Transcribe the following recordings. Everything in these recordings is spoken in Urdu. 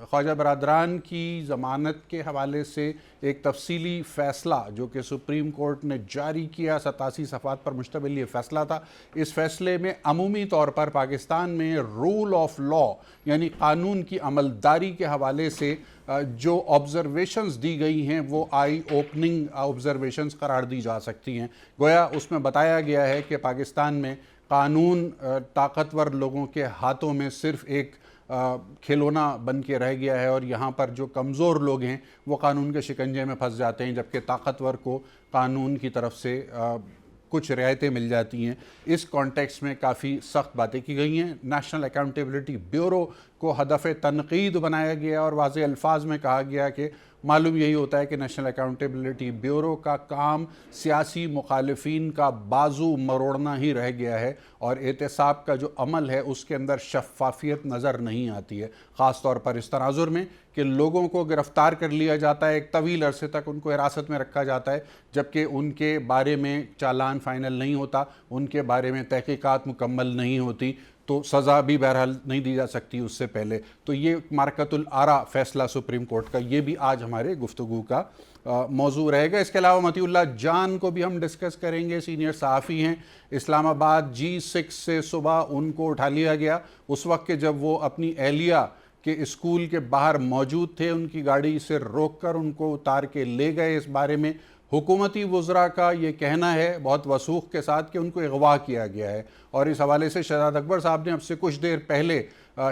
خواجہ برادران کی ضمانت کے حوالے سے ایک تفصیلی فیصلہ جو کہ سپریم کورٹ نے جاری کیا، 87 صفحات پر مشتمل یہ فیصلہ تھا. اس فیصلے میں عمومی طور پر پاکستان میں رول آف لا یعنی قانون کی عملداری کے حوالے سے جو آبزرویشنز دی گئی ہیں وہ آئی اوپننگ آبزرویشنز قرار دی جا سکتی ہیں. گویا اس میں بتایا گیا ہے کہ پاکستان میں قانون طاقتور لوگوں کے ہاتھوں میں صرف ایک کھلونا بن کے رہ گیا ہے، اور یہاں پر جو کمزور لوگ ہیں وہ قانون کے شکنجے میں پھنس جاتے ہیں، جبکہ طاقتور کو قانون کی طرف سے کچھ رعایتیں مل جاتی ہیں. اس کانٹیکس میں کافی سخت باتیں کی گئی ہیں. نیشنل اکاؤنٹیبلٹی بیورو کو ہدف تنقید بنایا گیا اور واضح الفاظ میں کہا گیا کہ معلوم یہی ہوتا ہے کہ نیشنل اکاؤنٹیبلٹی بیورو کا کام سیاسی مخالفین کا بازو مروڑنا ہی رہ گیا ہے، اور احتساب کا جو عمل ہے اس کے اندر شفافیت نظر نہیں آتی ہے، خاص طور پر اس تناظر میں کہ لوگوں کو گرفتار کر لیا جاتا ہے، ایک طویل عرصے تک ان کو حراست میں رکھا جاتا ہے، جبکہ ان کے بارے میں چالان فائنل نہیں ہوتا، ان کے بارے میں تحقیقات مکمل نہیں ہوتی، تو سزا بھی بہرحال نہیں دی جا سکتی اس سے پہلے. تو یہ مارکۃ الآراء فیصلہ سپریم کورٹ کا یہ بھی آج ہمارے گفتگو کا موضوع رہے گا. اس کے علاوہ مطیع اللہ جان کو بھی ہم ڈسکس کریں گے. سینئر صحافی ہیں، اسلام آباد G6 سے صبح ان کو اٹھا لیا گیا اس وقت کہ جب وہ اپنی اہلیہ کے اسکول کے باہر موجود تھے. ان کی گاڑی سے روک کر ان کو اتار کے لے گئے. اس بارے میں حکومتی وزراء کا یہ کہنا ہے بہت وثوق کے ساتھ کہ ان کو اغوا کیا گیا ہے، اور اس حوالے سے شہزاد اکبر صاحب نے اب سے کچھ دیر پہلے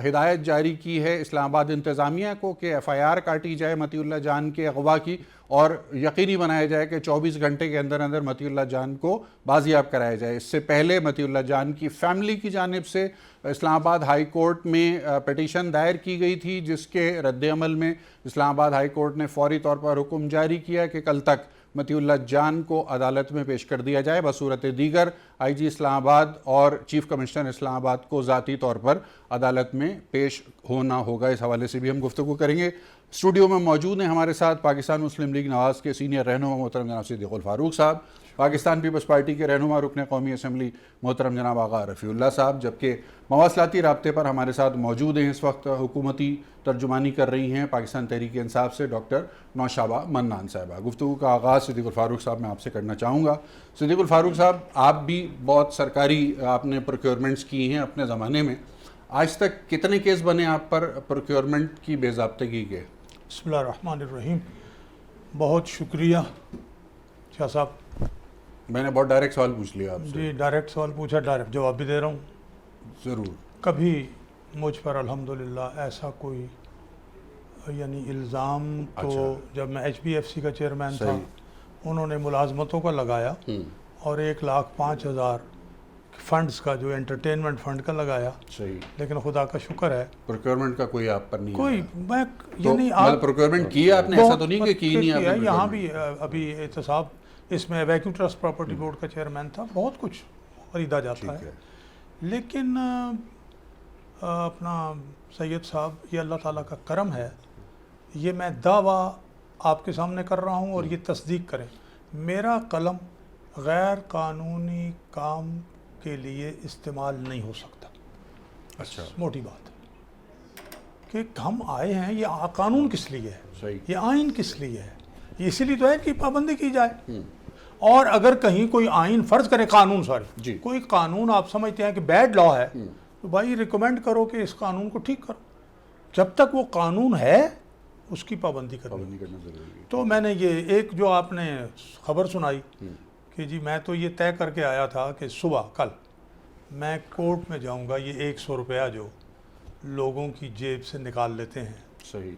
ہدایت جاری کی ہے اسلام آباد انتظامیہ کو کہ FIR کاٹی جائے مطیع اللہ جان کے اغوا کی، اور یقینی بنایا جائے کہ 24 گھنٹے کے اندر اندر مطیع اللہ جان کو بازیاب کرایا جائے. اس سے پہلے مطیع اللہ جان کی فیملی کی جانب سے اسلام آباد ہائی کورٹ میں پٹیشن دائر کی گئی تھی، جس کے رد عمل میں اسلام آباد ہائی کورٹ نے فوری طور پر حکم جاری کیا کہ کل تک مطیع اللہ جان کو عدالت میں پیش کر دیا جائے. بصورت دیگر IG اسلام آباد اور چیف کمشنر اسلام آباد کو ذاتی طور پر عدالت میں پیش ہونا ہوگا. اس حوالے سے بھی ہم گفتگو کریں گے. اسٹوڈیو میں موجود ہیں ہمارے ساتھ پاکستان مسلم لیگ نواز کے سینئر رہنما محترم جناب صدیق الفاروق صاحب، پاکستان پیپلز پارٹی کے رہنما رکن قومی اسمبلی محترم جناب آغا رفیع اللہ صاحب، جبکہ مواصلاتی رابطے پر ہمارے ساتھ موجود ہیں اس وقت حکومتی ترجمانی کر رہی ہیں پاکستان تحریک انصاف سے ڈاکٹر نوشابہ منان صاحبہ. گفتگو کا آغاز صدیق الفاروق صاحب میں آپ سے کرنا چاہوں گا. صدیق الفاروق صاحب، آپ بھی بہت سرکاری آپ نے پروکیورمنٹس کی ہیں اپنے زمانے میں، آج تک کتنے کیس بنے آپ پر پروکیورمنٹ کی بے ضابطگی کے؟ بسم اللہ الرحمن الرحیم. بہت شکریہ شاہ صاحب. میں نے بہت ڈائریکٹ سوال پوچھ لیا آپ سے. جی ڈائریکٹ سوال پوچھا، ڈائریکٹ جواب بھی دے رہا ہوں. ضرور. کبھی مجھ پر الحمدللہ ایسا کوئی یعنی الزام تو جب میں HBFC کا چیئرمین تھا انہوں نے ملازمتوں کا لگایا اور 1,05,000 فنڈز کا جو انٹرٹینمنٹ فنڈ کا لگایا، لیکن خدا کا شکر ہے پروکیورمنٹ کا کوئی آپ پر نہیں کوئی. میں یعنی پروکیورمنٹ کیا آپ نے، ایسا تو نہیں کہ کی نہیں آپ نے؟ یہاں بھی ابھی احتساب اس میں ویکیوم ٹرسٹ پراپرٹی بورڈ کا چیئرمین تھا، بہت کچھ خریدا جاتا ہے. لیکن اپنا سید صاحب، یہ اللہ تعالیٰ کا کرم ہے، یہ میں دعویٰ آپ کے سامنے کر رہا ہوں اور یہ تصدیق کریں، میرا قلم غیر قانونی کام کے لیے استعمال نہیں ہو سکتا. اچھا، موٹی بات کہ ہم آئے ہیں، یہ قانون کس لیے ہے، یہ آئین کس لیے ہے، اسی لیے تو ہے کہ پابندی کی جائے. اور اگر کہیں کوئی آئین فرض کرے قانون کوئی قانون آپ سمجھتے ہیں کہ بیڈ لا ہے تو بھائی ریکمینڈ کرو کہ اس قانون کو ٹھیک کرو. جب تک وہ قانون ہے اس کی پابندی کرنا ضروری ہے. تو میں نے یہ ایک جو آپ نے خبر سنائی کہ جی میں تو یہ طے کر کے آیا تھا کہ صبح کل میں کورٹ میں جاؤں گا، یہ 100 روپیہ جو لوگوں کی جیب سے نکال لیتے ہیں صحیح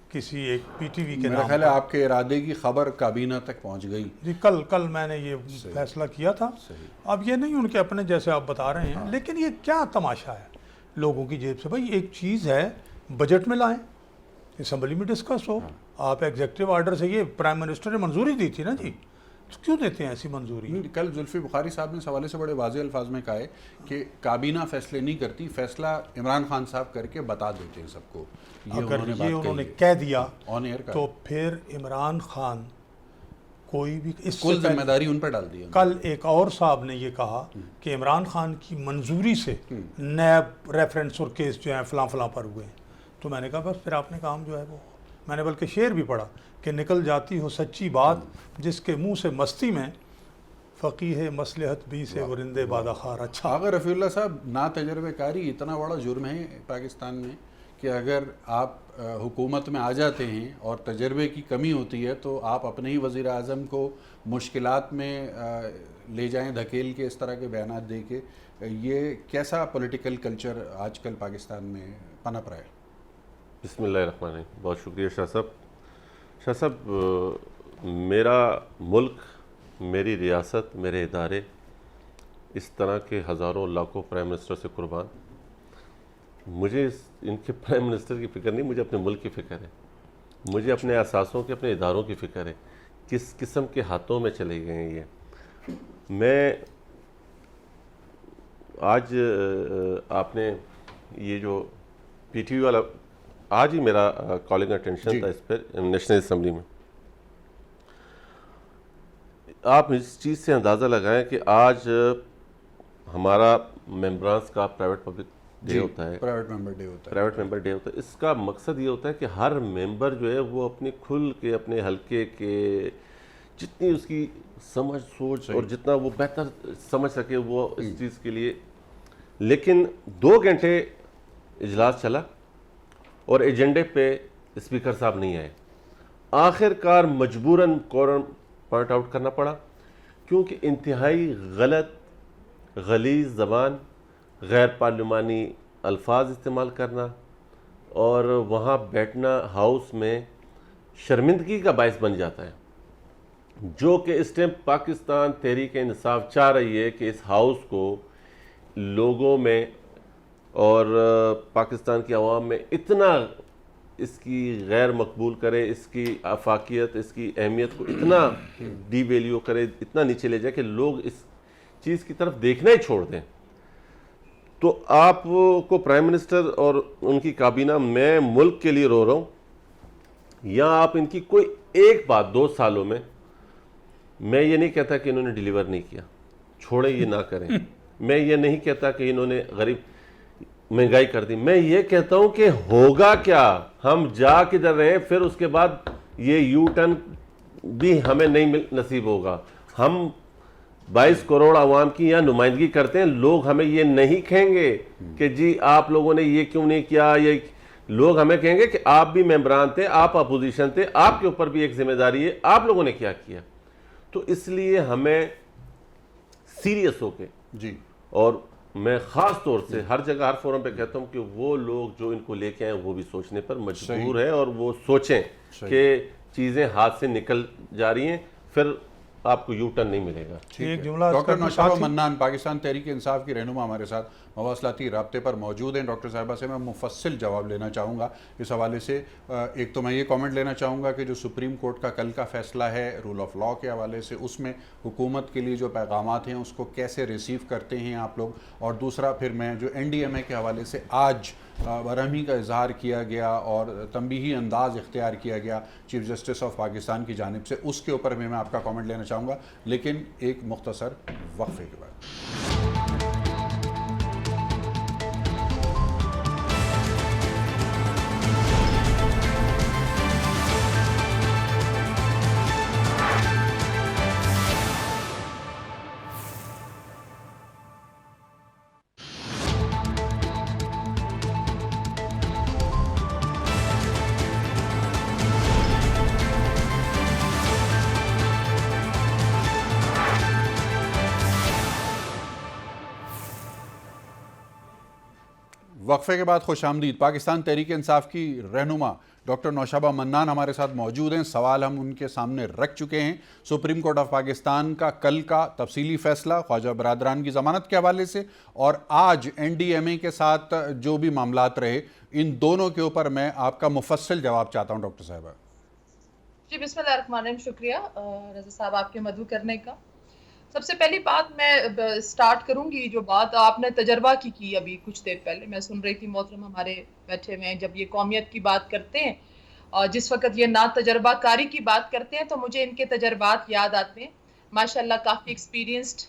کسی ایک PTV کے میرا خیال ہے آپ کے ارادے کی خبر کابینہ تک پہنچ گئی. جی کل میں نے یہ فیصلہ کیا تھا. اب یہ نہیں ان کے اپنے جیسے آپ بتا رہے ہیں، لیکن یہ کیا تماشا ہے لوگوں کی جیب سے. بھائی ایک چیز ہے بجٹ میں لائیں، اسمبلی میں ڈسکس ہو. آپ ایگزیکٹو آرڈر سے، یہ پرائم منسٹر نے منظوری دی تھی نا جی، کیوں دیتے ہیں ایسی منظوری؟ کل زلفی بخاری صاحب نے اس حوالے سے بڑے واضح الفاظ میں کہا ہے کہ کابینہ فیصلے نہیں کرتی، فیصلہ عمران خان صاحب کر کے بتا دیتے ہیں سب کو. اگر یہ انہوں نے کہہ دیا تو پھر عمران خان کوئی بھی اس کل ذمہ داری ان پر ڈال دی. کل ایک اور صاحب نے یہ کہا کہ عمران خان کی منظوری سے نیب ریفرنس اور کیس جو ہیں فلاں فلاں پر ہوئے ہیں. تو میں نے کہا بس پھر آپ نے کام جو ہے وہ, میں نے بلکہ شعر بھی پڑھا کہ نکل جاتی ہو سچی بات جس کے منہ سے مستی میں فقیہ مصلحت بھی سے ورندے بادخار. اچھا اگر رفیع اللہ صاحب نا تجربہ کاری اتنا بڑا جرم ہے پاکستان میں کہ اگر آپ حکومت میں آ جاتے ہیں اور تجربے کی کمی ہوتی ہے تو آپ اپنے ہی وزیر اعظم کو مشکلات میں لے جائیں دھکیل کے, اس طرح کے بیانات دے کے, یہ کیسا پولیٹیکل کلچر آج کل پاکستان میں پنپ رہا ہے؟ بسم اللہ الرحمن الرحیم. بہت شکریہ شاہ صاحب. شاہ صاحب, میرا ملک, میری ریاست, میرے ادارے اس طرح کے ہزاروں لاکھوں پرائم منسٹر سے قربان. مجھے ان کے پرائم منسٹر کی فکر نہیں, مجھے اپنے ملک کی فکر ہے, مجھے اپنے اثاثوں کے, اپنے اداروں کی فکر ہے, کس قسم کے ہاتھوں میں چلے گئے ہیں یہ. میں آج آپ نے یہ جو پی ٹی وی والا, آج ہی میرا کالنگ اٹینشن تھا اس پر نیشنل اسمبلی میں. آپ اس چیز سے اندازہ لگائیں کہ آج ہمارا ممبرانس کا پرائیویٹ پبلک ڈے ہوتا ہے, پرائیویٹ ممبر ڈے ہوتا ہے. اس کا مقصد یہ ہوتا ہے کہ ہر ممبر جو ہے وہ اپنے کھل کے اپنے حلقے کے جتنی اس کی سمجھ سوچ اور جتنا وہ بہتر سمجھ سکے وہ اس چیز کے لیے. لیکن 2 گھنٹے اجلاس چلا اور ایجنڈے پہ اسپیکر صاحب نہیں آئے. آخر کار مجبوراً کورم پوائنٹ آؤٹ کرنا پڑا کیونکہ انتہائی غلط غلیظ زبان, غیر پارلیمانی الفاظ استعمال کرنا اور وہاں بیٹھنا ہاؤس میں شرمندگی کا باعث بن جاتا ہے, جو کہ اس ٹائم پاکستان تحریک انصاف چاہ رہی ہے کہ اس ہاؤس کو لوگوں میں اور پاکستان کی عوام میں اتنا اس کی غیر مقبول کرے, اس کی آفاقیت, اس کی اہمیت کو اتنا ڈی ویلیو کرے, اتنا نیچے لے جائے کہ لوگ اس چیز کی طرف دیکھنا ہی چھوڑ دیں. تو آپ کو پرائم منسٹر اور ان کی کابینہ, میں ملک کے لیے رو رہا ہوں, یا آپ ان کی کوئی ایک بات 2 سالوں میں یہ نہیں کہتا کہ انہوں نے ڈیلیور نہیں کیا, چھوڑیں یہ نہ کریں. میں یہ نہیں کہتا کہ انہوں نے غریب مہنگائی کر دی, میں یہ کہتا ہوں کہ ہوگا کیا, ہم جا کدھر رہے ہیں, پھر اس کے بعد یہ یو ٹرن بھی ہمیں نہیں نصیب ہوگا. ہم 22 کروڑ عوام کی یہاں نمائندگی کرتے ہیں, لوگ ہمیں یہ نہیں کہیں گے کہ جی آپ لوگوں نے یہ کیوں نہیں کیا, یہ لوگ ہمیں کہیں گے کہ آپ بھی ممبران تھے, آپ اپوزیشن تھے, آپ کے اوپر بھی ایک ذمہ داری ہے, آپ لوگوں نے کیا کیا. تو اس لیے ہمیں سیریس ہو کے جی, اور میں خاص طور سے ہر جگہ ہر فورم پہ کہتا ہوں کہ وہ لوگ جو ان کو لے کے آئے وہ بھی سوچنے پر مجبور ہیں, اور وہ سوچیں کہ چیزیں ہاتھ سے نکل جا رہی ہیں, پھر آپ کو یو ٹرن نہیں ملے گا. ایک جملہ ڈاکٹر نوشابہ منان, پاکستان تحریک انصاف کی رہنما, ہمارے ساتھ مواصلاتی رابطے پر موجود ہیں. ڈاکٹر صاحبہ سے میں مفصل جواب لینا چاہوں گا اس حوالے سے. ایک تو میں یہ کامنٹ لینا چاہوں گا کہ جو سپریم کورٹ کا کل کا فیصلہ ہے رول آف لاء کے حوالے سے, اس میں حکومت کے لیے جو پیغامات ہیں اس کو کیسے ریسیو کرتے ہیں آپ لوگ, اور دوسرا پھر میں جو NDMA کے حوالے سے آج برہمی کا اظہار کیا گیا اور تنبیہی انداز اختیار کیا گیا چیف جسٹس آف پاکستان کی جانب سے, اس کے اوپر میں آپ کا کامنٹ لینا چاہوں گا, لیکن ایک مختصر وقفے کے بعد. وقفے کے بعد خوش آمدید. پاکستان تحریک انصاف کی رہنما ڈاکٹر نوشابہ منان ہمارے ساتھ موجود ہیں. سوال ہم ان کے سامنے رکھ چکے ہیں. سپریم کورٹ آف پاکستان کا کل کا تفصیلی فیصلہ خواجہ برادران کی ضمانت کے حوالے سے, اور آج NDMA کے ساتھ جو بھی معاملات رہے, ان دونوں کے اوپر میں آپ کا مفصل جواب چاہتا ہوں ڈاکٹر صاحبہ. جی بسم اللہ الرحمن الرحیم. شکریہ رضا صاحب آپ کے مدعو کرنے کا. سب سے پہلی بات میں سٹارٹ کروں گی, جو بات آپ نے تجربہ کی ابھی کچھ دیر پہلے میں سن رہی تھی, محترم ہمارے بیٹھے ہوئے ہیں, جب یہ قومیت کی بات کرتے ہیں اور جس وقت یہ نا تجربہ کاری کی بات کرتے ہیں تو مجھے ان کے تجربات یاد آتے ہیں. ماشاءاللہ کافی ایکسپیرینسڈ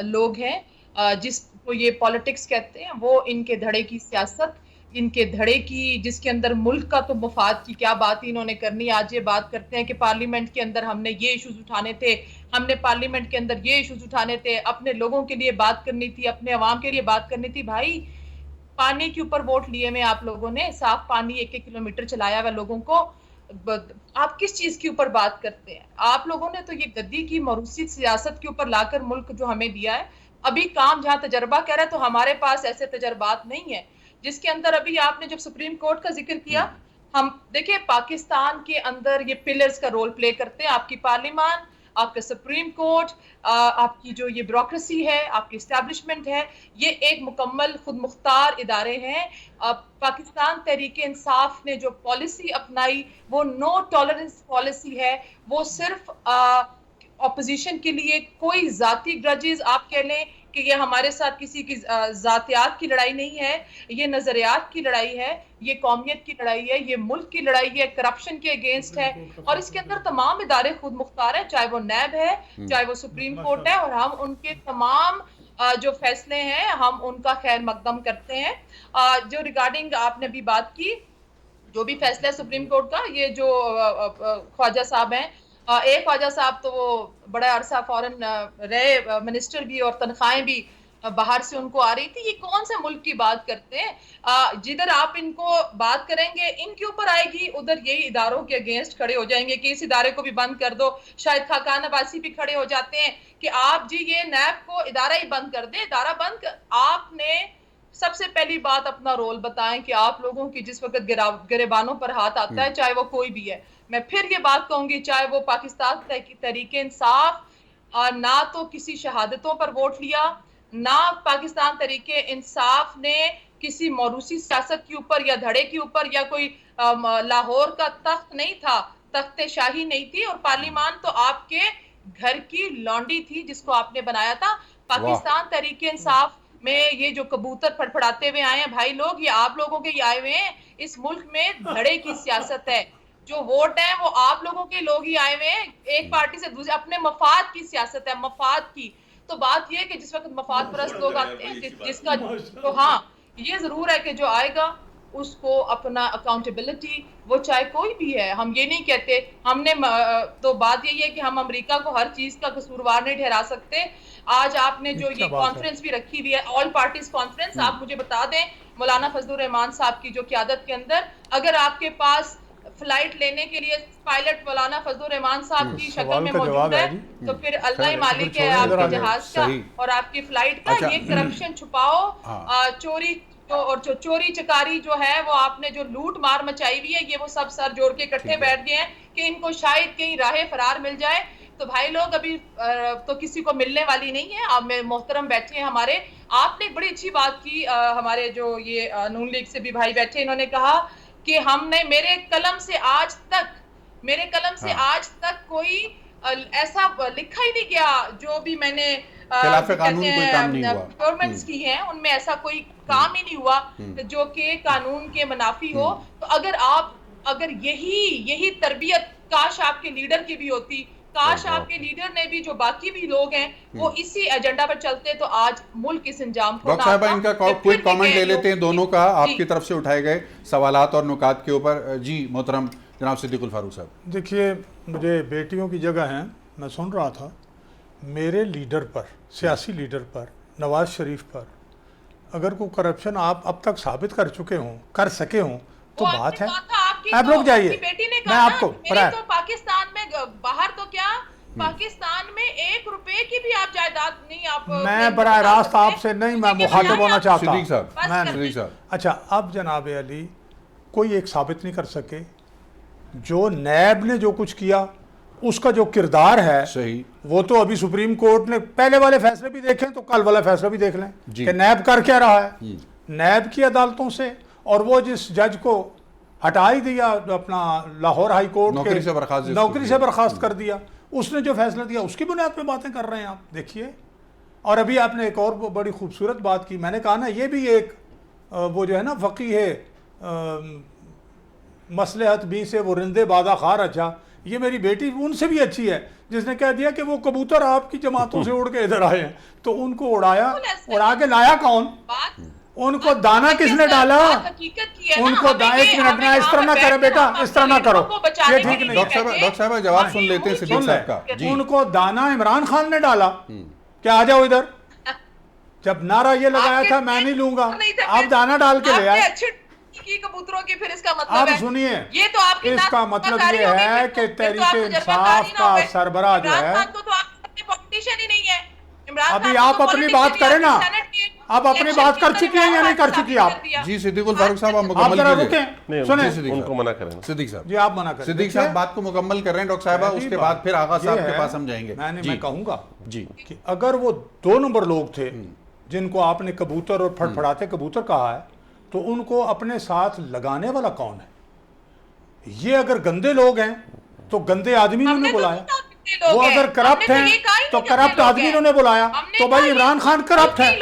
لوگ ہیں, جس کو یہ پالیٹکس کہتے ہیں, وہ ان کے دھڑے کی سیاست ان کے دھڑے کی، جس کے اندر ملک کا تو مفاد کی کیا بات ہی انہوں نے کرنی. آج یہ بات کرتے ہیں کہ پارلیمنٹ کے اندر ہم نے یہ ایشوز اٹھانے تھے، ہم نے پارلیمنٹ کے اندر یہ ایشوز اٹھانے تھے، اپنے لوگوں کے لیے بات کرنی تھی، اپنے عوام کے لیے بات کرنی تھی. بھائی پانی کے اوپر ووٹ لیے میں آپ لوگوں نے، صاف پانی 1-1 کلومیٹر چلایا ہوا لوگوں کو، آپ کس چیز کے اوپر بات کرتے ہیں؟ آپ لوگوں نے تو یہ گدی کی موروثی سیاست کے اوپر لا کر ملک جو ہمیں دیا ہے. ابھی کام جہاں تجربہ کہہ رہا ہے تو ہمارے پاس ایسے تجربات نہیں ہیں جس کے اندر ابھی آپ نے جب سپریم کورٹ کا ذکر کیا. ہم دیکھیں پاکستان کے اندر یہ پلرز کا رول پلے کرتے ہیں، آپ کی پارلیمان، آپ کا سپریم کورٹ، آپ کی جو یہ بیوروکریسی ہے، آپ کی اسٹیبلشمنٹ ہے، یہ ایک مکمل خود مختار ادارے ہیں. پاکستان تحریک انصاف نے جو پالیسی اپنائی وہ نو ٹالرنس پالیسی ہے. وہ صرف اپوزیشن کے لیے کوئی ذاتی گرجز آپ کہہ لیں کہ یہ ہمارے ساتھ کسی کی ذاتیات کی لڑائی نہیں ہے، یہ نظریات کی لڑائی ہے، یہ قومیت کی لڑائی ہے، یہ ملک کی لڑائی ہے، کرپشن کے اگینسٹ ہے. اور اس کے اندر تمام ادارے خود مختار ہیں، چاہے وہ نیب ہے، چاہے وہ سپریم کورٹ ہے، اور ہم ان کے تمام جو فیصلے ہیں ہم ان کا خیر مقدم کرتے ہیں. جو ریگارڈنگ آپ نے بھی بات کی، جو بھی فیصلہ ہے سپریم کورٹ کا، یہ جو خواجہ صاحب ہیں، ایک خواجہ صاحب تو وہ بڑا عرصہ فورن رہے منسٹر بھی، اور تنخواہیں بھی باہر سے ان کو آ رہی تھی. یہ کون سے ملک کی بات کرتے ہیں؟ جدھر آپ ان کو بات کریں گے ان کے اوپر آئے گی، ادھر یہی اداروں کے اگینسٹ کھڑے ہو جائیں گے کہ اس ادارے کو بھی بند کر دو. شاید خاقان عباسی بھی کھڑے ہو جاتے ہیں کہ آپ جی یہ نیب کو ادارہ ہی بند کر دیں. ادارہ بند آپ نے سب سے پہلی بات اپنا رول بتائیں کہ آپ لوگوں کی جس وقت گریبانوں پر ہاتھ آتا ہے، چاہے وہ کوئی بھی ہے، میں پھر یہ بات کہوں گی، چاہے وہ پاکستان تحریک انصاف نہ تو کسی شہادتوں پر ووٹ لیا، نہ پاکستان تحریک انصاف نے کسی موروثی سیاست کے اوپر یا دھڑے کے اوپر یا کوئی لاہور کا تخت نہیں تھا، تخت شاہی نہیں تھی، اور پارلیمان تو آپ کے گھر کی لانڈی تھی جس کو آپ نے بنایا تھا. پاکستان تحریک انصاف میں یہ جو کبوتر پھڑپھڑاتے ہوئے آئے ہیں بھائی لوگ، یہ آپ لوگوں کے ہی آئے ہوئے ہیں. اس ملک میں دھڑے کی سیاست ہے، جو ووٹ ہیں وہ آپ لوگوں کے لوگ ہی آئے ہوئے ہیں. ایک پارٹی سے دوسرے اپنے مفاد کی سیاست ہے، مفاد کی. تو بات یہ ہے کہ جس وقت مفاد پرست لوگ آتے ہیں، جس کا تو ہاں یہ ضرور ہے کہ جو آئے گا اس کو اپنا اکاؤنٹیبلٹی، وہ چاہے کوئی بھی ہے، ہم یہ نہیں کہتے ہم نے تو بات یہی ہے کہ ہم امریکہ کو ہر چیز کا قصوروار نہیں ٹھہرا سکتے. آج آپ نے جو یہ کانفرنس بھی رکھی ہوئی ہے، آل پارٹیز کانفرنس، آپ مجھے بتا دیں مولانا فضل الرحمان صاحب کی جو قیادت کے اندر اگر آپ کے پاس فلائٹ لینے کے لیے پائلٹ مولانا فضل الرحمان صاحب کی شکل میں موجود ہے تو پھر اللہ ہی مالک ہے آپ کے جہاز کا اور آپ کی فلائٹ کا. یہ کرپشن چھپاؤ، چوری اور چوری چکاری جو ہے وہ آپ نے جو لوٹ مار مچائی ہوئی ہے، یہ وہ سب سر جوڑ کے اکٹھے بیٹھ گئے ہیں کہ ان کو شاید کہیں راہ فرار مل جائے. تو بھائی لوگ ابھی تو کسی کو ملنے والی نہیں ہے. آپ میں محترم بیٹھے ہیں ہمارے، آپ نے بڑی اچھی بات کی، ہمارے جو یہ نون لیگ سے بھی بھائی بیٹھے انہوں نے کہا کہ ہم نے میرے قلم سے آج تک کوئی ایسا لکھا ہی نہیں گیا جو بھی میں نے خلاف قانون کوئی کام نہیں ہوا، گورنمنٹس کی ہیں ان میں ایسا کوئی کام ہی نہیں ہوا جو کہ قانون کے منافی ہو. تو اگر یہی تربیت کاش آپ کے لیڈر کی بھی ہوتی، کاش آپ کے لیڈر نے بھی، جو باقی بھی لوگ ہیں وہ اسی ایجنڈا پر چلتے تو آج ملک اس انجام کو نہ آتا. ڈاکٹر صاحبہ ان کا کوئی کامنٹ لے لیتے ہیں دونوں کا، آپ کی طرف سے اٹھائے گئے سوالات اور نکات کے اوپر. جی محترم جناب صدیق الفاروق صاحب. دیکھیے مجھے بیٹیوں کی جگہ ہیں، میں سن رہا تھا میرے لیڈر پر، سیاسی لیڈر پر، نواز شریف پر اگر کوئی کرپشن آپ اب تک ثابت کر چکے ہوں، کر سکے ہوں تو بات ہے. آپ لوگ جائیے، میں آپ کو تو پاکستان میں باہر تو کیا پاکستان میں 1 روپے کی بھی آپ جائیداد نہیں، آپ میں براہ راست آپ سے نہیں میں مخاطب ہونا چاہتا. صدیق صاحب اچھا اب جناب علی کوئی ایک ثابت نہیں کر سکے جو نیب نے جو کچھ کیا اس کا جو کردار ہے صحیح، وہ تو ابھی سپریم کورٹ نے پہلے والے فیصلے بھی دیکھیں تو کل والا فیصلہ بھی دیکھ لیں کہ نیب کر کیا رہا ہے. نیب کی عدالتوں سے، اور وہ جس جج کو ہٹا ہی دیا اپنا لاہور ہائی کورٹ نوکری سے برخاست کر دیا، اس نے جو فیصلہ دیا اس کی بنیاد پہ باتیں کر رہے ہیں آپ دیکھیے. اور ابھی آپ نے ایک اور بڑی خوبصورت بات کی، میں نے کہا نا یہ بھی ایک وہ جو ہے نا فقیہ ہے مصلحت بھی سے وہ رندے بادہ خار. اچھا یہ میری بیٹی ان سے بھی اچھی ہے جس نے کہہ دیا کہ وہ کبوتر آپ کی جماعتوں سے اڑ کے ادھر آئے ہیں تو ان کو اڑا کے لایا کون؟ ان کو دانا کس نے ڈالا؟ ان کو ایک منٹ نہ اس طرح نہ کرے بیٹا، اس طرح نہ کرو، یہ ٹھیک نہیں ہے۔ ڈاکٹر صاحب جواب سن لیتے ہیں صدیق صاحب کا۔ ان کو دانا عمران خان نے ڈالا کہ آ جاؤ ادھر، جب نعرہ یہ لگایا تھا میں نہیں لوں گا، آپ دانا ڈال کے لے آئے۔ کبوتروں کی پھر اس کا مطلب آپ ہے سنیے، یہ تو آپ اس کا مطلب یہ ہے کہ تحریک انصاف کا سربراہ جو ہے، پالیٹیشین ہی نہیں ہے۔ ابھی آپ اپنی بات کریں نا، آپ اپنی بات کر چکی ہیں یا نہیں کر چکی آپ؟ جی صدیق الفاروق صاحب آپ آپ مکمل ذرا کیجئے۔ رکیں، سنیں ان کو منع کریں۔ صدیق صاحب جی آپ منع کریں۔ صدیق صاحب بات کو مکمل کر رہے ہیں ڈاکٹر صاحبہ، اس کے بعد پھر آغا صاحب کے پاس ہم جائیں گے۔ میں کہوں گا جی کہ اگر وہ 2 نمبر لوگ تھے جن کو آپ نے کبوتر اور پھڑ پھڑاتے کبوتر کہا ہے، تو ان کو اپنے ساتھ لگانے والا کون ہے؟ یہ اگر گندے لوگ ہیں تو گندے آدمی انہوں نے بلایا، وہ اگر کرپٹ ہیں تو کرپٹ آدمی انہوں نے بلایا، تو بھائی عمران خان کرپٹ ہے،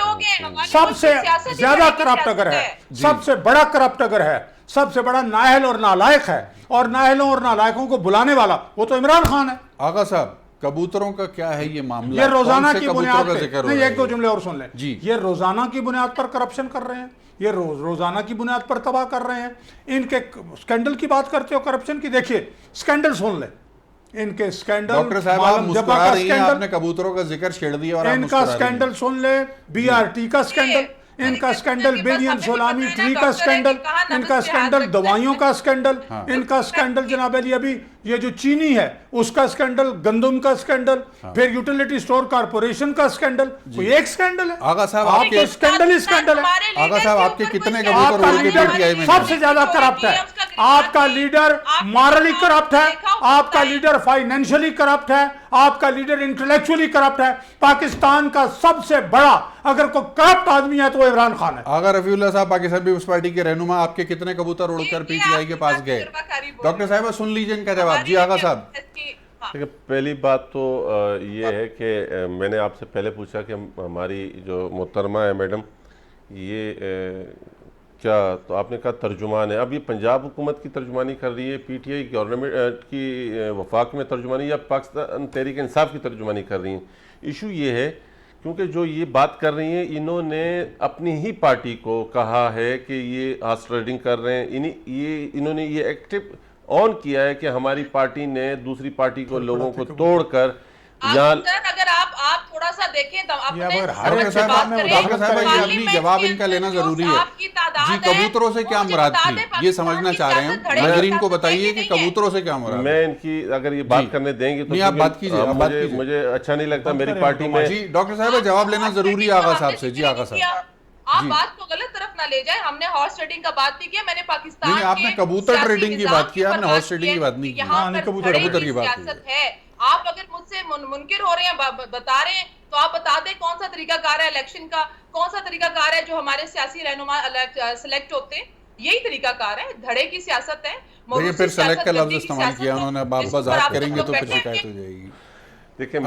سب سے زیادہ کرپٹ اگر ہے، سب سے بڑا کرپٹ اگر ہے، سب سے بڑا نااہل اور نالائق ہے، اور نااہلوں اور نالائقوں کو بلانے والا وہ تو عمران خان ہے۔ آغا صاحب کبوتروں کا کیا ہے یہ معاملہ؟ یہ روزانہ کون سے کی کبوتروں بنیاد کا پر، ذکر ہو نہیں رہا ہے؟ ایک دو جملے اور سن لیں، جی یہ روزانہ کی بنیاد پر کرپشن کر رہے ہیں، یہ روزانہ کی بنیاد پر تباہ کر رہے ہیں۔ ان کے سکینڈل کی بات کرتے ہو کرپشن کی، دیکھیے سکینڈل سن لیں، ان کے سکینڈل، ڈاکٹر صاحب آپ مسکرا رہی ہیں، آپ نے کبوتروں کا ذکر چھیڑ دیا اور آپ ان کا سکینڈل سن لے، بی آر ٹی کا سکینڈل، ان کا سکینڈل بلین سولامی ٹری کا سکینڈل، ان کا سکینڈل دوائیوں کا سکینڈل، ان کا سکینڈل جناب علی ابھی یہ جو چینی ہے اس کا سکینڈل، گندم کا سکینڈل، پھر یوٹیلیٹی سٹور کارپوریشن کا سکینڈل، کوئی ایک سکینڈل ہے؟ آغا صاحب آپ آپ کے سکینڈل ہی سکینڈل ہے۔ آغا صاحب آپ کے کتنے آپ کبوتر کا اڑ کے لیڈر پی ٹی آئی میں سب سے زیادہ کرپٹ ہے، آپ کا لیڈر مارلی کرپٹ ہے، آپ کا لیڈر فائنینشلی کرپٹ ہے، آپ کا لیڈر انٹلیکچولی کرپٹ ہے۔ پاکستان کا سب سے بڑا اگر کوئی کرپٹ آدمی ہے تو وہ عمران خان ہے۔ آغا رفیع اللہ صاحب پاکستان پیپلز پارٹی کے رہنما، آپ کے کتنے کبوتر اڑ کر پی ٹی آئی کے پاس گئے؟ ڈاکٹر صاحبہ سن لیجئے ان کا جواب۔ جی آغا صاحب۔ پہلی بات تو یہ ہے کہ میں نے آپ سے پہلے پوچھا کہ ہماری جو محترمہ ہے میڈم یہ کیا، تو آپ نے کہا ترجمان ہے۔ اب یہ پنجاب حکومت کی ترجمانی کر رہی ہے، پی ٹی آئی گورنمنٹ کی وفاق میں ترجمانی، یا پاکستان تحریک انصاف کی ترجمانی کر رہی ہیں؟ ایشو یہ ہے کیونکہ جو یہ بات کر رہی ہیں انہوں نے اپنی ہی پارٹی کو کہا ہے کہ یہ ہارس ٹریڈنگ کر رہے ہیں، انہوں نے یہ ایکٹیو آن کیا ہے کہ ہماری پارٹی نے دوسری پارٹی کو لوگوں کو توڑ کر یہاں، اگر آپ تھوڑا سا دیکھیں تو اپنے ڈاکٹر صاحبہ یہ اپنی جواب ان کا لینا ضروری ہے۔ جی کبوتروں سے کیا مراد تھی یہ سمجھنا چاہ رہے ہیں، ناظرین کو بتائیے کہ کبوتروں سے کیا مراد؟ میں ان کی اگر یہ بات کرنے دیں گے تو آپ بات کیجئے، مجھے اچھا نہیں لگتا میری پارٹی میں۔ جی ڈاکٹر صاحبہ جواب لینا ضروری ہے آغا صاحب سے۔ جی آغا صاحب آپ بات کو غلط طرف نہ لے جائیں، ہم نے ہارس ٹریڈنگ کا بات نہیں کیا، میں نے پاکستان نہیں آپ نے کبوتر ٹریڈنگ کی بات کی، آپ نے ہارس ٹریڈنگ کی بات نہیں کی۔ یہاں پر کبوتر کی سیاست ہے۔ آپ اگر مجھ سے منکر ہو رہے ہیں، بتا رہے ہیں، تو آپ بتا دیں کون سا طریقہ کار ہے الیکشن کا، کون سا طریقہ کار ہے جو ہمارے سیاسی رہنما سلیکٹ ہوتے ہیں، یہی طریقہ کار ہے، دھڑے کی سیاست ہے۔ دیکھیں پھر سلیکٹ کا لفظ استعمال کیا انہوں نے، آپ وضاحت کریں گے تو پھر شکایت ہو جائے گی۔ دیکھیں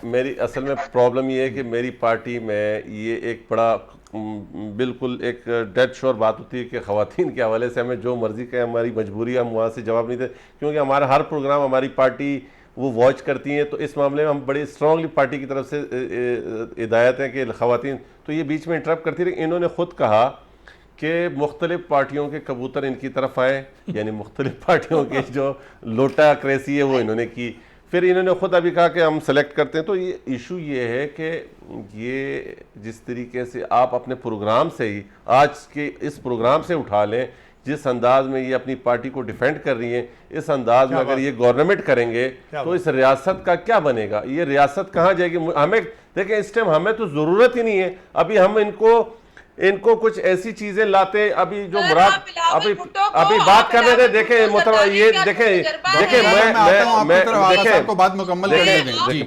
میری اصل میں پرابلم یہ ہے کہ میری پارٹی میں یہ ایک بڑا بالکل ایک ڈیڈ شور بات ہوتی ہے کہ خواتین کے حوالے سے ہمیں جو مرضی کہیں، ہماری مجبوری ہے، ہم وہاں سے جواب نہیں دیں، کیونکہ ہمارا ہر پروگرام ہماری پارٹی وہ واچ کرتی ہیں، تو اس معاملے میں ہم بڑی اسٹرانگلی پارٹی کی طرف سے ہدایت ہیں کہ خواتین، تو یہ بیچ میں انٹرپٹ کرتی رہی۔ انہوں نے خود کہا کہ مختلف پارٹیوں کے کبوتر ان کی طرف آئے، یعنی مختلف پارٹیوں کے جو لوٹا کریسی ہے وہ انہوں نے کی، پھر انہوں نے خود ابھی کہا کہ ہم سلیکٹ کرتے ہیں۔ تو یہ ایشو یہ ہے کہ یہ جس طریقے سے آپ اپنے پروگرام سے ہی آج کے اس پروگرام سے اٹھا لیں، جس انداز میں یہ اپنی پارٹی کو ڈیفینڈ کر رہی ہیں، اس انداز میں اگر یہ گورنمنٹ کریں گے تو اس ریاست کا کیا بنے گا؟ یہ ریاست کہاں جائے گی؟ ہمیں دیکھیں اس ٹائم ہمیں تو ضرورت ہی نہیں ہے، ابھی ہم ان کو کچھ ایسی چیزیں لاتے، ابھی جو مراد ابھی بات کر رہے تھے، دیکھیں محترمہ یہ دیکھیں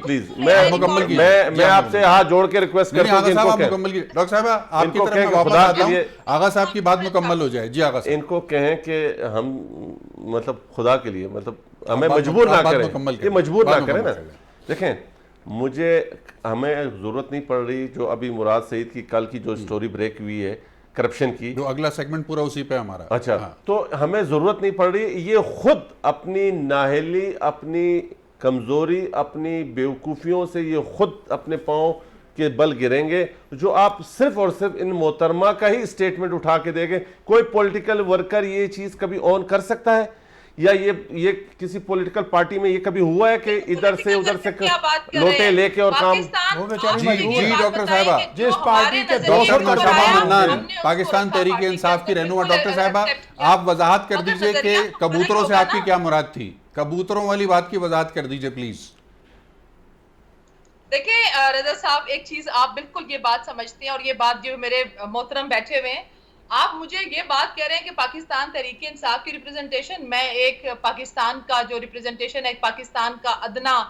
پلیز میں آپ سے ہاتھ جوڑ کے ریکویسٹ کرتا ہوں کہ ڈاکٹر صاحب آپ کی طرف میں واپس آتا ہوں، آغا صاحب کی بات مکمل ہو جائے۔ جی آغا صاحب ان کو کہیں کہ ہم مطلب خدا کے لیے مطلب ہمیں مجبور نہ کریں، یہ مجبور نہ کریں نا۔ دیکھیں ہمیں ضرورت نہیں پڑ رہی جو ابھی مراد سعید کی کل کی جو سٹوری بریک ہوئی ہے کرپشن کی، جو اگلا سیگمنٹ پورا اسی پہ ہمارا، اچھا تو ہمیں ضرورت نہیں پڑ رہی، یہ خود اپنی نااہلی، اپنی کمزوری، اپنی بیوقوفیوں سے یہ خود اپنے پاؤں کے بل گریں گے جو آپ صرف اور صرف ان محترمہ کا ہی اسٹیٹمنٹ اٹھا کے دیں گے. کوئی پولیٹیکل ورکر یہ چیز کبھی آن کر سکتا ہے؟ یا یہ کسی پولیٹیکل پارٹی میں یہ کبھی ہوا ہے کہ ادھر سے ادھر سے لوٹے لے کے اور کام؟ جی ڈاکٹر صاحبہ، جس پارٹی کے پاکستان تحریک انصاف کی رہنما ڈاکٹر صاحبہ، آپ وضاحت کر دیجئے کہ کبوتروں سے آپ کی کیا مراد تھی؟ کبوتروں والی بات کی وضاحت کر دیجئے پلیز. دیکھیں رضا صاحب، ایک چیز آپ بالکل یہ بات سمجھتے ہیں، اور یہ بات جو میرے محترم بیٹھے ہوئے ہیں، آپ مجھے یہ بات کہہ رہے ہیں کہ پاکستان تحریک انصاف کی ریپریزنٹیشن، میں ایک پاکستان کا جو ریپریزنٹیشن ہے، ایک پاکستان کا ادنا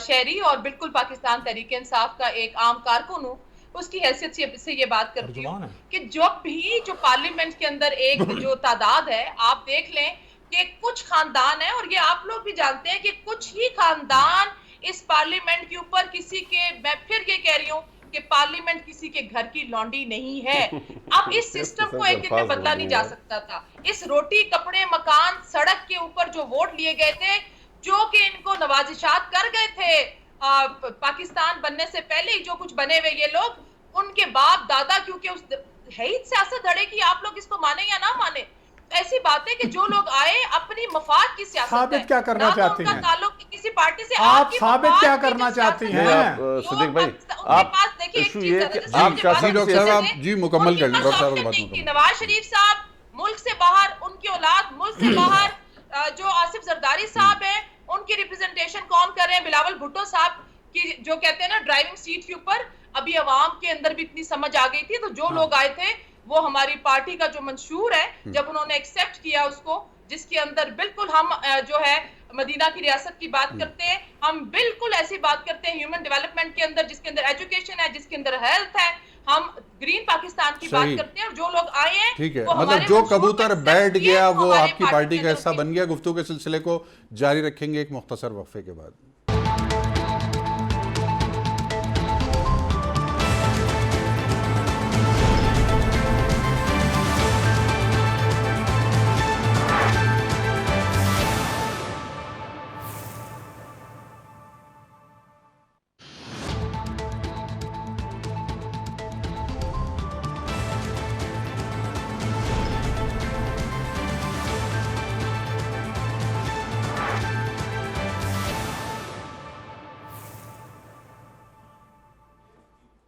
شہری اور بالکل پاکستان تحریک انصاف کا ایک عام کارکن ہوں، اس کی حیثیت سے یہ بات کرتی ہوں کہ جب بھی جو پارلیمنٹ کے اندر ایک جو تعداد ہے، آپ دیکھ لیں کہ کچھ خاندان ہیں، اور یہ آپ لوگ بھی جانتے ہیں کہ کچھ ہی خاندان اس پارلیمنٹ کے اوپر کسی کے، میں پھر یہ کہہ رہی ہوں کہ پارلیمنٹ کسی کے گھر کی لانڈی نہیں ہے. اب اس سسٹم کو ایک دن میں بدلا نہیں جا سکتا تھا. اس روٹی کپڑے مکان سڑک کے اوپر جو ووٹ لیے گئے تھے، جو کہ ان کو نوازشات کر گئے تھے پاکستان بننے سے پہلے ہی، جو کچھ بنے ہوئے یہ لوگ، ان کے باپ دادا، کیونکہ اس ہے ہی سیاست دھڑے کی، آپ لوگ اس کو مانیں یا نہ مانیں، ایسی بات ہے کہ جو لوگ آئے اپنی مفاد کی سیاست ہے. ثابت کیا کرنا چاہتی ہیں تعلق کسی پارٹی سے؟ آپ ثابت کیا کرنا چاہتی ہیں؟ صدیق بھائی، آپ ایشو یہ کہ آپ ڈاکٹر صاحب جی مکمل کر لیں. ڈاکٹر صاحب کی بات مکمل. نواز شریف صاحب ملک سے باہر، ان کی اولاد ملک سے باہر، جو آصف زرداری صاحب ہیں ان کی ریپریزنٹیشن کون کر رہے ہیں؟ بلاول بھٹو صاحب کی جو کہتے ہیں نا ڈرائیونگ سیٹ کے اوپر. ابھی عوام کے اندر بھی اتنی سمجھ آ گئی تھی، تو جو لوگ آئے تھے وہ ہماری پارٹی کا جو منشور ہے، جب انہوں نے ایکسیپٹ کیا اس کو، جس کے اندر بالکل ہم جو ہے مدینہ کی ریاست کی بات کرتے ہیں، ہم بالکل ایسی بات کرتے ہیں ہیومن ڈیولپمنٹ کے اندر، جس کے اندر ایجوکیشن ہے، جس کے اندر ہیلتھ ہے، ہم گرین پاکستان کی بات کرتے ہیں. اور جو لوگ آئے ہیں، ٹھیک ہے، مطلب جو کبوتر بیٹھ گیا وہ آپ کی پارٹی کا حصہ بن گیا. گفتگو کے سلسلے کو جاری رکھیں گے ایک مختصر وقفے کے بعد.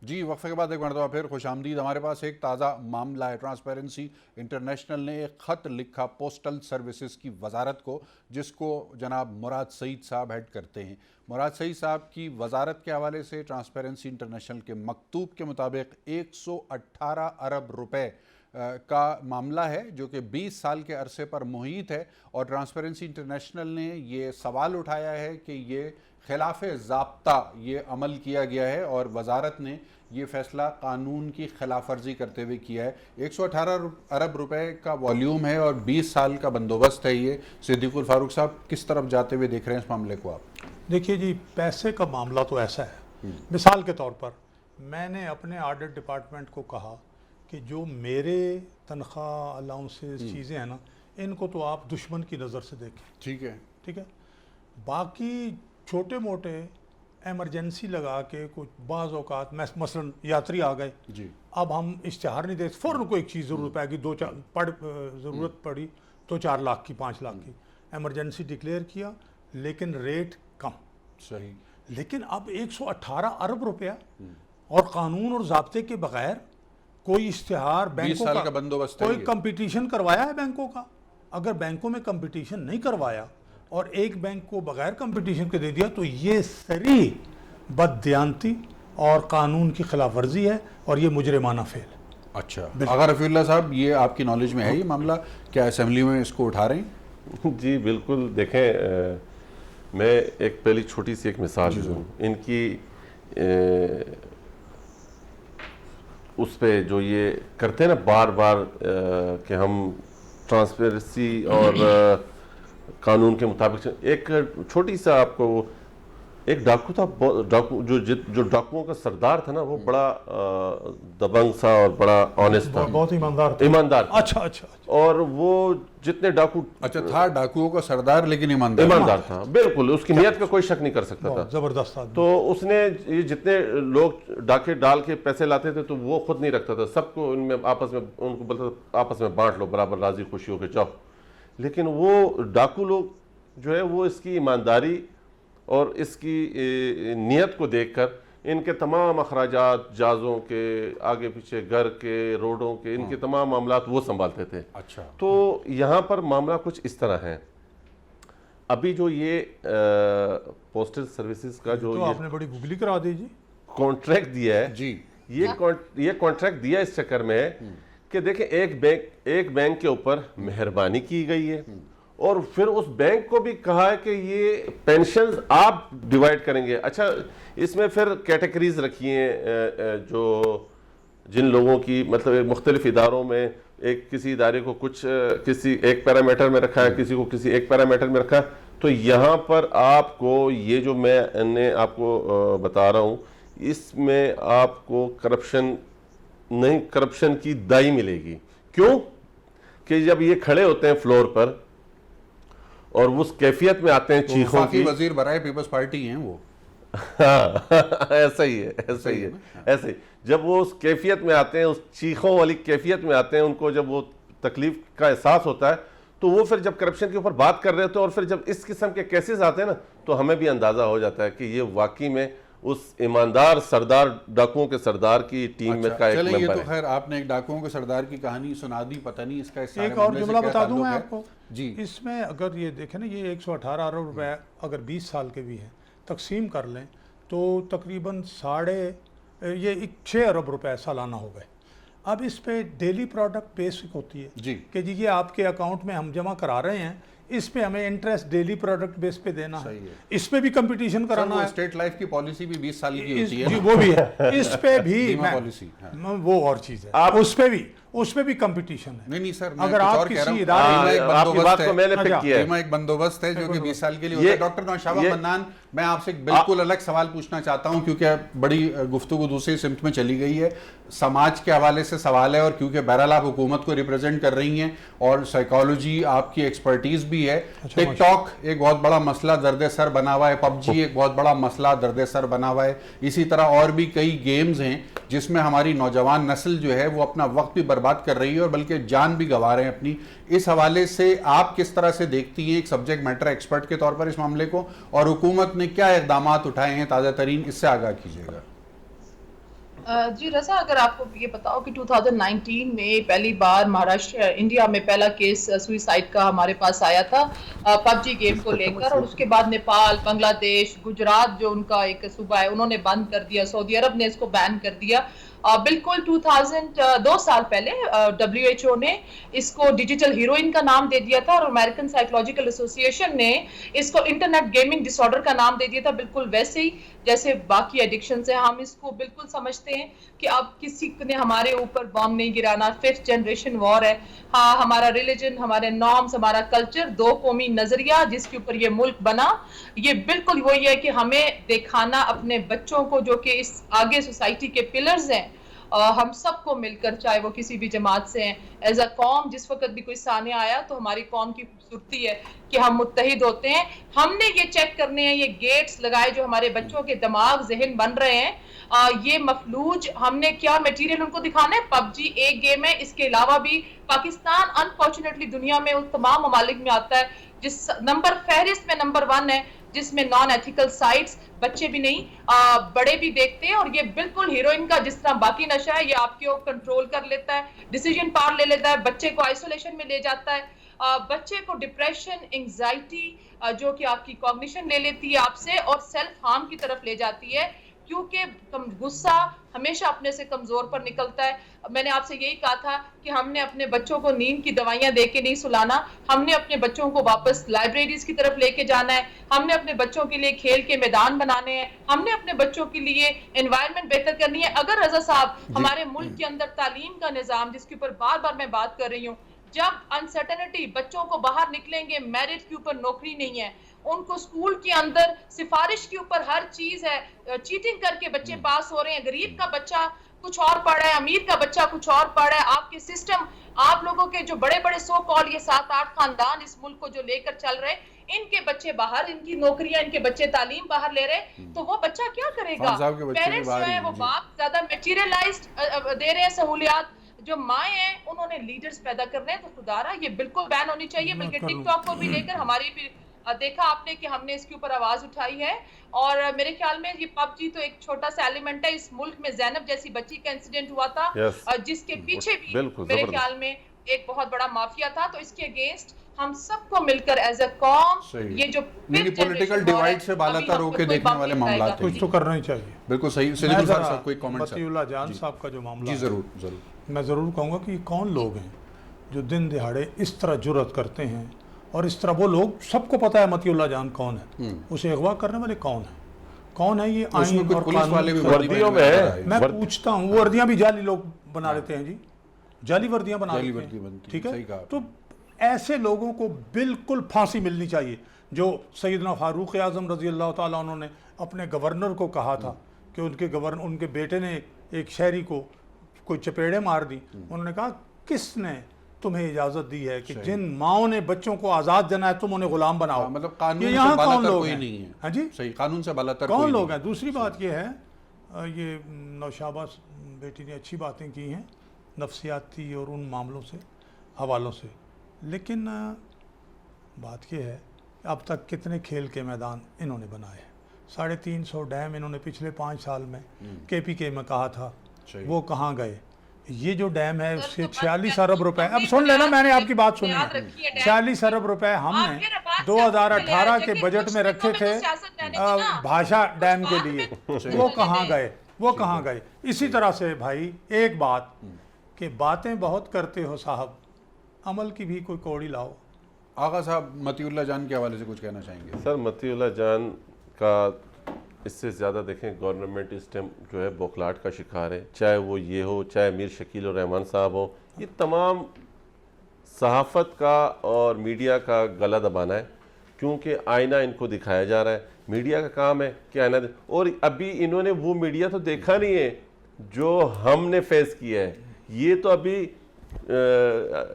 جی وقفے کے بعد ایک مرتبہ پھر خوش آمدید. ہمارے پاس ایک تازہ معاملہ ہے. ٹرانسپیرنسی انٹرنیشنل نے ایک خط لکھا پوسٹل سروسز کی وزارت کو، جس کو جناب مراد سعید صاحب ہیڈ کرتے ہیں. مراد سعید صاحب کی وزارت کے حوالے سے ٹرانسپیرنسی انٹرنیشنل کے مکتوب کے مطابق 118 ارب روپے کا معاملہ ہے، جو کہ 20 سال کے عرصے پر محیط ہے. اور ٹرانسپیرنسی انٹرنیشنل نے یہ سوال اٹھایا ہے کہ یہ خلاف ضابطہ یہ عمل کیا گیا ہے، اور وزارت نے یہ فیصلہ قانون کی خلاف ورزی کرتے ہوئے کیا ہے. 118 ارب روپے کا والیوم ہے اور 20 سال کا بندوبست ہے. یہ صدیق الفاروق صاحب کس طرف جاتے ہوئے دیکھ رہے ہیں اس معاملے کو آپ؟ دیکھیے جی، پیسے کا معاملہ تو ایسا ہے. مثال کے طور پر میں نے اپنے آڈٹ ڈپارٹمنٹ کو کہا کہ جو میرے تنخواہ الاؤنسز چیزیں ہیں نا، ان کو تو آپ دشمن کی نظر سے دیکھیں. ٹھیک ہے. باقی چھوٹے موٹے ایمرجنسی لگا کے کچھ بعض اوقات مثلا یاتری آ گئے، اب ہم اشتہار نہیں دیتے، فوراً کوئی چیز ضرورت پائے گی، ضرورت پڑی تو 4 لاکھ کی 5 لاکھ کی ایمرجنسی ڈکلیئر کیا، لیکن ریٹ کم. صحیح. لیکن اب 118 ارب روپیہ اور قانون اور ضابطے کے بغیر کوئی اشتہار بینکوں کا بندوبست، کوئی کمپٹیشن کروایا ہے بینکوں کا؟ اگر بینکوں میں کمپٹیشن نہیں کروایا اور ایک بینک کو بغیر کمپٹیشن کے دے دیا تو یہ صریح بددیانتی اور قانون کی خلاف ورزی ہے، اور یہ مجرمانہ فعل ہے. اچھا، آغا رفیع اللہ صاحب، یہ آپ کی نالج میں ہے یہ معاملہ؟ کیا اسمبلی میں اس کو اٹھا رہے ہیں؟ جی بالکل. دیکھیں، میں ایک پہلی چھوٹی سی ایک مثال دوں. ان کی اس پہ جو یہ کرتے ہیں نا بار بار کہ ہم ٹرانسپیرنسی اور قانون کے مطابق، ایک چھوٹی سا آپ کو ایک ڈاکو تھا, جو ڈاکوؤں کا سردار تھا نا, وہ بڑا دبنگ سا اور بڑا آنیسٹ تھا, بہت ایماندار تھا. ایماندار. اچھا, اور وہ جتنے ڈاکو, اچھا تھا ڈاکوؤں کا سردار لیکن ایماندار تھا, بالکل اس کی نیت کا کوئی شک نہیں کر سکتا تھا. زبردست آدمی. تو اس نے یہ جتنے لوگ ڈاکے ڈال کے پیسے لاتے تھے تو وہ خود نہیں رکھتا تھا, سب کو ان میں آپس میں, ان کو بولتا تھا آپس میں بانٹ لو برابر, راضی خوشی ہو کے جاؤ. لیکن وہ ڈاکو لوگ جو ہے وہ اس کی ایمانداری اور اس کی نیت کو دیکھ کر ان کے تمام اخراجات, جہازوں کے, آگے پیچھے گھر کے, روڈوں کے, ان کے تمام معاملات وہ سنبھالتے تھے. اچھا. تو یہاں پر معاملہ کچھ اس طرح ہے. ابھی جو یہ پوسٹل سروسز کا جو آپ نے بڑی گگلی کرا دی جی, کانٹریکٹ دیا ہے جی, یہ کانٹریکٹ دیا اس چکر میں ہے کہ دیکھیں ایک بینک کے اوپر مہربانی کی گئی ہے, اور پھر اس بینک کو بھی کہا ہے کہ یہ پینشنز آپ ڈیوائیڈ کریں گے. اچھا, اس میں پھر کیٹیگریز رکھی ہیں, جو جن لوگوں کی مطلب مختلف اداروں میں کسی ادارے کو کچھ کسی ایک پیرامیٹر میں رکھا ہے, کسی کو کسی ایک پیرامیٹر میں رکھا ہے. تو یہاں پر آپ کو یہ جو میں نے آپ کو بتا رہا ہوں, اس میں آپ کو کرپشن کی دائی ملے گی. کیوں کہ جب یہ کھڑے ہوتے ہیں فلور پر اور اس کیفیت میں آتے ہیں چیخوں کی, وزیر برائے پیپلز پارٹی ہیں وہ, ایسا ہی ہے. ایسے جب وہ اس کیفیت میں آتے ہیں, اس چیخوں والی کیفیت میں آتے ہیں, ان کو جب وہ تکلیف کا احساس ہوتا ہے, تو وہ پھر جب کرپشن کے اوپر بات کر رہے ہوتے ہیں اور پھر جب اس قسم کے کیسز آتے ہیں نا, تو ہمیں بھی اندازہ ہو جاتا ہے کہ یہ واقعی میں اس ایماندار سردار, ڈاکوؤں کے سردار کی ٹیم میں کا ایک ممبر ہے. یہ تو خیر آپ نے ایک ڈاکوؤں کے سردار کی کہانی سنا دی, پتہ نہیں اس کا ایک اور جملہ بتا دوں میں آپ کو جی. اس میں اگر یہ دیکھیں نا, یہ 118 ارب روپے اگر 20 سال کے بھی ہیں, تقسیم کر لیں تو تقریباً 6 ارب روپے سالانہ ہو گئے. اب اس پہ ڈیلی پروڈکٹ بیسک ہوتی ہے جی, کہ جی یہ آپ کے اکاؤنٹ میں ہم جمع کرا رہے ہیں, اس پہ ہمیں انٹرسٹ ڈیلی پروڈکٹ بیس پہ دینا ہے, اس پہ بھی کمپٹیشن کرانا ہے. اسٹیٹ لائف کی پالیسی بھی 20 سال کی ہوتی ہے جی, وہ بھی ہے. اس پہ بھی پالیسی وہ اور چیز ہے, اس پہ بھی کمپٹیشن ہے. نہیں سر, اگر آپ کسی ادارے ایک بندوبست ہے جو کہ 20 سال کے لیے ہوتا ہے. ڈاکٹر نوشابہ منان, میں آپ سے ایک بالکل الگ سوال پوچھنا چاہتا ہوں, کیونکہ بڑی گفتگو دوسری سمت میں چلی گئی ہے. سماج کے حوالے سے سوال ہے, اور کیونکہ بہرحال آپ حکومت کو ریپرزینٹ کر رہی ہیں اور سائیکالوجی آپ کی ایکسپرٹیز بھی ہے. ٹک ٹاک ایک بہت بڑا مسئلہ درد سر بنا ہوا ہے, پب جی ایک بہت بڑا مسئلہ درد سر بنا ہوا ہے, اسی طرح اور بھی کئی گیمز ہیں جس میں ہماری نوجوان نسل جو ہے وہ اپنا وقت بھی برباد کر رہی ہے اور بلکہ جان بھی گنوا رہے ہیں اپنی. اس حوالے سے آپ کس طرح سے دیکھتی ہیں ایک سبجیکٹ میٹر ایکسپرٹ کے طور پر اس معاملے کو, اور حکومت نے کیا اقدامات اٹھائے ہیں تازہ ترین, اس سے آگاہ کیجیے گا. جی رضا, اگر آپ کو یہ بتاؤ کہ 2019 میں پہلی بار مہاراشٹر انڈیا میں پہلا کیس سوئسائڈ کا ہمارے پاس آیا تھا پب جی گیم کو لے کر, اور اس کے بعد نیپال, بنگلہ دیش, گجرات جو ان کا ایک صوبہ ہے انہوں نے بند کر دیا, سعودی عرب نے اس کو بین کر دیا. بالکل 2 سال پہلے WHO نے اس کو ڈیجیٹل ہیروئن کا نام دے دیا تھا, اور امریکن سائیکولوجیکل ایسوسی ایشن نے اس کو انٹرنیٹ گیمنگ ڈس آرڈر کا نام دے دیا تھا. بالکل ویسے ہی جیسے باقی ایڈکشن سے ہم اس کو بالکل سمجھتے ہیں کہ اب کسی نے ہمارے اوپر بام نہیں گرانا. 5th جنریشن وار ہے. ہاں, ہمارا ریلیجن, ہمارے نارمز, ہمارا کلچر, 2 قومی نظریہ جس کے اوپر یہ ملک بنا, یہ بالکل وہی ہے کہ ہمیں دکھانا اپنے بچوں کو, جو کہ اس آگے سوسائٹی کے پلرز ہیں, ہم سب کو مل کر, چاہے وہ کسی بھی جماعت سے ہیں, ایز اے قوم جس وقت بھی کوئی سامنے آیا تو ہماری قوم کی خوبصورتی ہے کہ ہم متحد ہوتے ہیں. ہم نے یہ چیک کرنے ہیں, یہ گیٹس لگائے جو ہمارے بچوں کے دماغ ذہن بن رہے ہیں, یہ مفلوج, ہم نے کیا میٹیریل ان کو دکھانا ہے. پب جی ایک گیم ہے, اس کے علاوہ بھی پاکستان انفارچونیٹلی دنیا میں ان تمام ممالک میں آتا ہے جس فہرست میں نمبر 1 ہے, جس میں نان ایتھیکل سائٹس بچے بھی نہیں بڑے بھی دیکھتے ہیں. اور یہ بالکل ہیروئن کا جس طرح باقی نشہ ہے, یہ آپ کے کنٹرول کر لیتا ہے, ڈیسیجن پاور لے لیتا ہے, بچے کو آئسولیشن میں لے جاتا ہے, بچے کو ڈپریشن, انگزائٹی جو کہ آپ کی کوگنیشن لے لیتی ہے آپ سے, اور سیلف ہارم کی طرف لے جاتی ہے, کیونکہ غصہ ہمیشہ اپنے سے کمزور پر نکلتا ہے. میں نے آپ سے یہی کہا تھا کہ ہم نے اپنے بچوں کو نیند کی دوائیاں دے کے نہیں سلانا, ہم نے اپنے بچوں کو واپس لائبریریز کی طرف لے کے جانا ہے, ہم نے اپنے بچوں کے لیے کھیل کے میدان بنانے ہیں, ہم نے اپنے بچوں کے لیے انوائرمنٹ بہتر کرنی ہے. اگر رضا صاحب ہمارے ملک کے اندر تعلیم کا نظام, جس کے اوپر بار بار میں بات کر رہی ہوں, جب انسرٹنٹی, بچوں کو باہر نکلیں گے, میرٹ کے اوپر نوکری نہیں ہے, ان کو اسکول کے اندر سفارش کے اوپر ہر چیز ہے, چیٹنگ کر کے بچے پاس ہو رہے ہیں, غریب کا بچہ کچھ اور پڑھ رہا ہے, امیر کا بچہ کچھ اور پڑھ رہا ہے. آپ کے سسٹم, آپ لوگوں کے جو بڑے بڑے سو کال یہ 7-8 خاندان اس ملک کو جو لے کر چل رہے, ان کے بچے باہر, ان کی نوکریاں, ان کے بچے تعلیم باہر لے رہے, تو وہ بچہ کیا کرے گا؟ پیرنٹس جو ہیں وہ باپ زیادہ میٹیریلائزڈ دے رہے ہیں سہولیات, جو مائیں ہیں انہوں نے لیڈرز پیدا کرنے ہیں. تو خدا رہا یہ بالکل بین ہونی چاہیے, بلکہ ٹک ٹاک کو بھی لے کر ہماری بھی دیکھا آپ نے کہ ہم نے اس کے اوپر آواز اٹھائی ہے. اور میرے خیال میں یہ پب جی تو ایک چھوٹا سا ایلیمنٹ ہے. اس ملک میں زینب جیسی بچی کا انسیڈنٹ ہوا تھا جس کے پیچھے بھی میرے خیال میں ایک بہت بڑا مافیا تھا. تو اس کے اگینسٹ ہم سب کو مل کر ایز اے قوم یہ جو پولیٹیکل ڈیوائیڈ سے بالاتر ہو کے دیکھنے والے معاملات کچھ تو کرنا ہی چاہیے. بالکل صحیح. سید الفار صاحب کوئی کامنٹ؟ مطیع اللہ جان صاحب کا جو معاملہ جی ہے, ضرور, میں ضرور کہوں گا کہ یہ کون لوگ ہیں جو دن دہاڑے اس طرح جرأت کرتے ہیں, اور اس طرح وہ لوگ, سب کو پتہ ہے مطیع اللہ جان کون ہے, اسے اغوا کرنے والے کون ہے یہ آئین اور قانون وردیوں میں ہے. میں پوچھتا ہوں, وہ وردیاں بھی جعلی لوگ بنا لیتے ہیں جی, جعلی وردیاں بنا لیتے ہیں, ٹھیک ہے. تو ایسے لوگوں کو بالکل پھانسی ملنی چاہیے. جو سیدنا فاروق اعظم رضی اللہ تعالیٰ عنہ نے اپنے گورنر کو کہا تھا کہ ان کے بیٹے نے ایک شہری کو کوئی چپیڑے مار دی, انہوں نے کہا کس نے تمہیں اجازت دی ہے کہ جن ماؤں نے بچوں کو آزاد جنا ہے تم انہیں غلام بناؤ؟ مطلب قانون سے بالاتر کوئی نہیں ہے. ہاں جی, صحیح, قانون سے بالاتر کون لوگ ہیں. دوسری بات یہ ہے, یہ نوشابہ بیٹی نے اچھی باتیں کی ہیں نفسیاتی اور ان معاملوں سے, حوالوں سے, لیکن بات یہ ہے اب تک کتنے کھیل کے میدان انہوں نے بنائے ہیں. 350 ڈیم انہوں نے پچھلے 5 سال میں کے پی کے میں کہا تھا, وہ کہاں گئے؟ یہ جو ڈیم ہے اس سے 46 ارب روپے, اب سن لینا, میں نے آپ کی بات سنی, 46 ارب روپے ہم نے 2018 کے بجٹ میں رکھے تھے بھاشا ڈیم کے لیے, وہ کہاں گئے؟ اسی طرح سے بھائی ایک بات کہ باتیں بہت کرتے ہو صاحب, عمل کی بھی کوئی کوڑی لاؤ. آغا صاحب مطیع اللہ جان کے حوالے سے کچھ کہنا چاہیں گے؟ سر مطیع اللہ جان کا اس سے زیادہ دیکھیں گورنمنٹ اس ٹائم جو ہے بوکھلاہٹ کا شکار ہے, چاہے وہ یہ ہو, چاہے میر شکیل الرحمان صاحب ہو. یہ تمام صحافت کا اور میڈیا کا گلا دبانا ہے, کیونکہ آئینہ ان کو دکھایا جا رہا ہے. میڈیا کا کام ہے کہ آئینہ اور ابھی انہوں نے وہ میڈیا تو دیکھا نہیں ہے جو ہم نے فیس کیا ہے. یہ تو ابھی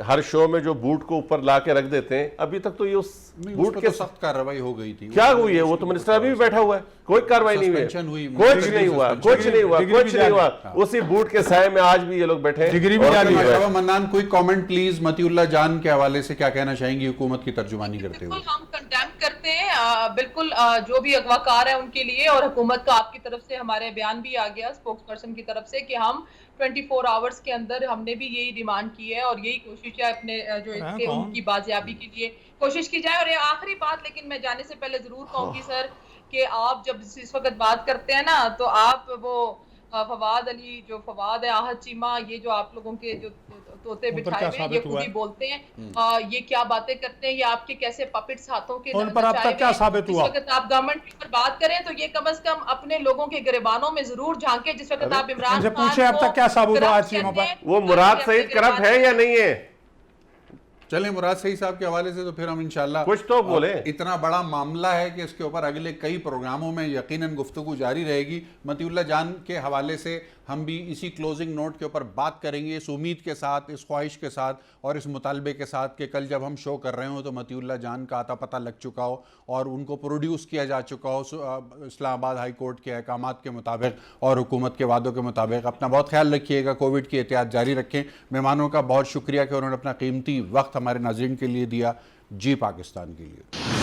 ہر شو میں جو بوٹ کو اوپر لا کے رکھ دیتے ہیں, ابھی تک تو یہ اس بوٹ کے سخت کارروائی ہو گئی تھی. کیا ہوئی ہے؟ وہ تو منسٹر ابھی بھی بیٹھا ہوا ہے, کوئی کارروائی نہیں ہوئی, کچھ نہیں ہوا. اسی بوٹ کے سائے میں آج بھی یہ لوگ بیٹھے ہیں. منان کوئی کامنٹ پلیز مطیع اللہ جان کے حوالے سے کیا کہنا چاہیں گی حکومت کی ترجمانی کرتے ہوئے؟ بالکل ہم کنڈیم کرتے ہیں, بالکل جو بھی اغوا کار ہے ان کے لیے, اور حکومت کا آپ کی طرف سے ہمارے بیان بھی آ گیا اسپوکس پرسن کی طرف سے کہ ہم 24 آورز کے اندر ہم نے بھی یہی ڈیمانڈ کی ہے, اور یہی کوشش ہے اپنے جو ان کی بازیابی کے لیے کوشش کی جائے. اور یہ آخری بات, لیکن میں جانے سے پہلے ضرور کہوں گی سر کہ آپ جب اس وقت بات کرتے ہیں نا, تو آپ وہ فواد علی, جو فواد ہے, آہد چیمہ, یہ جو آپ لوگوں کے جو طوطے بٹھائے ہوئے ہیں, یہ خود ہی بولتے ہیں یہ کیا باتیں کرتے ہیں, یہ آپ کے کیسے پپٹس ہاتھوں کے اس وقت آپ گورنمنٹ کے اوپر بات کریں تو یہ کم از کم اپنے لوگوں کے گریبانوں میں ضرور جھانکے. جس وقت آپ عمران خان کو وہ مراد سعید کرپٹ ہے یا نہیں ہے؟ چلیں مراد سعید صاحب کے حوالے سے تو پھر ہم انشاءاللہ کچھ تو بولیں. اتنا بڑا معاملہ ہے کہ اس کے اوپر اگلے کئی پروگراموں میں یقیناً گفتگو جاری رہے گی. مطیع اللہ جان کے حوالے سے ہم بھی اسی کلوزنگ نوٹ کے اوپر بات کریں گے, اس امید کے ساتھ, اس خواہش کے ساتھ اور اس مطالبے کے ساتھ کہ کل جب ہم شو کر رہے ہوں تو مطیع اللہ جان کا آتا پتہ لگ چکا ہو اور ان کو پروڈیوس کیا جا چکا ہو اسلام آباد ہائی کورٹ کے احکامات کے مطابق اور حکومت کے وعدوں کے مطابق. اپنا بہت خیال رکھیے گا, کووڈ کی احتیاط جاری رکھیں. مہمانوں کا بہت شکریہ کہ انہوں نے اپنا قیمتی وقت ہمارے ناظرین کے لیے دیا. جی پاکستان کے لیے.